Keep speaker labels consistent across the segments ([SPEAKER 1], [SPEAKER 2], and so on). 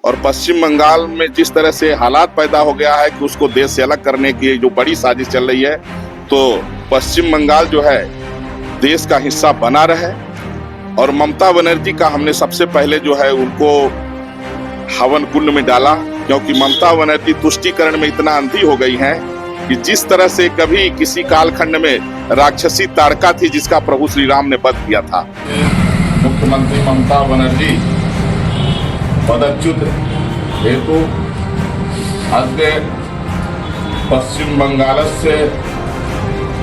[SPEAKER 1] और पश्चिम बंगाल में जिस तरह से हालात पैदा हो गया है कि उसको देश से अलग करने की जो बड़ी साजिश चल रही है, तो पश्चिम बंगाल जो है देश का हिस्सा बना रहे। और ममता बनर्जी का हमने सबसे पहले जो है उनको हवन कुंड में डाला, क्योंकि ममता बनर्जी तुष्टीकरण में इतना अंधी हो गई हैं कि जिस तरह से कभी किसी कालखंड में राक्षसी तारका थी जिसका प्रभु श्री राम ने वध किया था। मुख्यमंत्री ममता बनर्जी पदच्युत हेतु अद्य पश्चिम बंगालस्य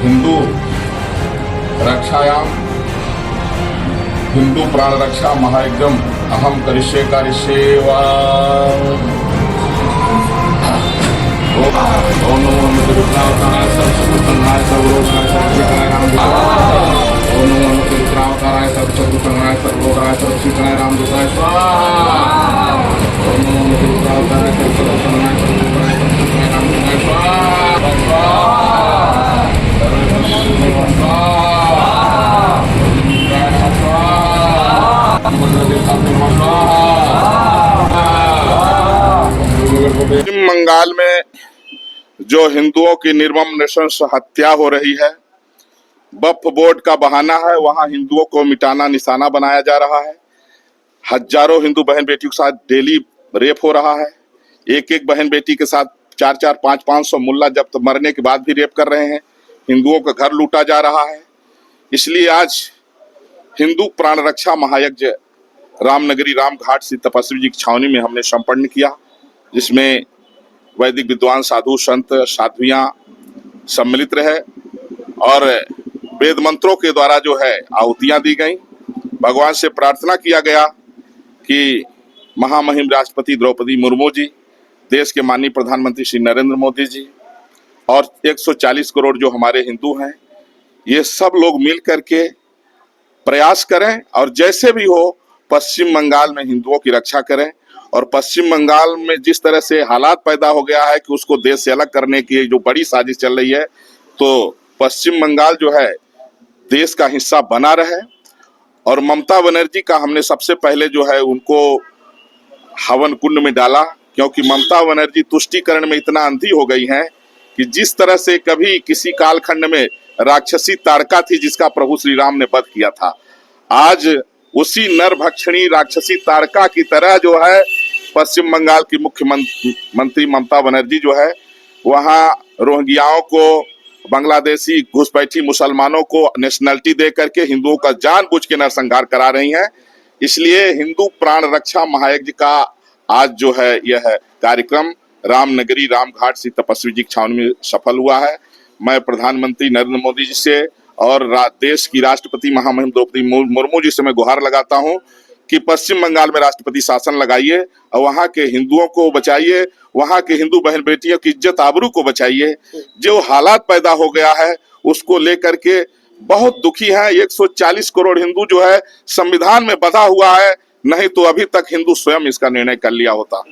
[SPEAKER 1] हिंदू रक्षायाम हिंदू प्राण रक्षा महायज्ञम अहम करिष्ये कार्यसेवा। ओम नमो विग्रहावताराय सर्वशक्तिधराय सर्वलोकनाय सर्वशीतलाय रामदूताय। ओम नमो विग्रहावताराय सर्वशक्तिधराय सर्वलोकनाय सर्वशीतलाय रामदूताय स्वाहा। ओम नमो विग्रहावताराय सर्वशक्तिधराय सर्वलोकनाय सर्वशीतलाय रामदूताय स्वाहा। पश्चिम बंगाल में जो हिंदुओं की निर्मम नृशंस हत्या हो रही है, वक्फ बोर्ड का बहाना है, वहां हिंदुओं को मिटाना निशाना बनाया जा रहा है। हजारों हिंदू बहन बेटियों के साथ डेली रेप हो रहा है। एक एक बहन बेटी के साथ 4-4, 500-500 मुल्ला जब तक मरने के बाद भी रेप कर रहे हैं। हिंदुओं का घर लूटा जा रहा है। इसलिए आज हिंदू प्राण रक्षा महायज्ञ रामनगरी रामघाट से तपस्वी जी की छावनी में हमने संपन्न किया, जिसमें वैदिक विद्वान साधु संत साध्वियां सम्मिलित रहे और वेद मंत्रों के द्वारा जो है आहुतियां दी गई। भगवान से प्रार्थना किया गया कि महामहिम राष्ट्रपति द्रौपदी मुर्मू जी, देश के माननीय प्रधानमंत्री श्री नरेंद्र मोदी जी और 140 करोड़ जो हमारे हिंदू हैं, ये सब लोग मिल करके प्रयास करें और जैसे भी हो पश्चिम बंगाल में हिंदुओं की रक्षा करें। और पश्चिम बंगाल में जिस तरह से हालात पैदा हो गया है कि उसको देश से अलग करने की जो बड़ी साजिश चल रही है, तो पश्चिम बंगाल जो है देश का हिस्सा बना रहे। और ममता बनर्जी का हमने सबसे पहले जो है उनको हवन कुंड में डाला, क्योंकि ममता बनर्जी तुष्टीकरण में इतना अंधी हो गई हैं कि जिस तरह से कभी किसी कालखंड में राक्षसी तारका थी जिसका प्रभु श्री राम ने वध किया था, आज उसी नरभक्षणी राक्षसी तारका की तरह जो है पश्चिम बंगाल की मुख्यमंत्री ममता बनर्जी जो है वहां रोहिंग्याओं को, बांग्लादेशी घुसपैठी मुसलमानों को नेशनलिटी दे करके हिंदुओं का जानबूझ के नरसंहार करा रही हैं। इसलिए हिंदू प्राण रक्षा महायज्ञ का आज जो है यह कार्यक्रम रामनगरी रामघाट से तपस्वी जी की छावनी में सफल हुआ है। मैं प्रधानमंत्री नरेंद्र मोदी जी से और देश की राष्ट्रपति महामहिम द्रौपदी मुर्मू जी से मैं गुहार लगाता हूं कि पश्चिम बंगाल में राष्ट्रपति शासन लगाइए और वहां के हिंदुओं को बचाइए, वहां के हिंदू बहन बेटियों की इज्जत आबरू को बचाइए। जो हालात पैदा हो गया है उसको लेकर के बहुत दुखी है। 140 करोड़ हिंदू जो है संविधान में बंधा हुआ है, नहीं तो अभी तक हिंदू स्वयं इसका निर्णय कर लिया होता।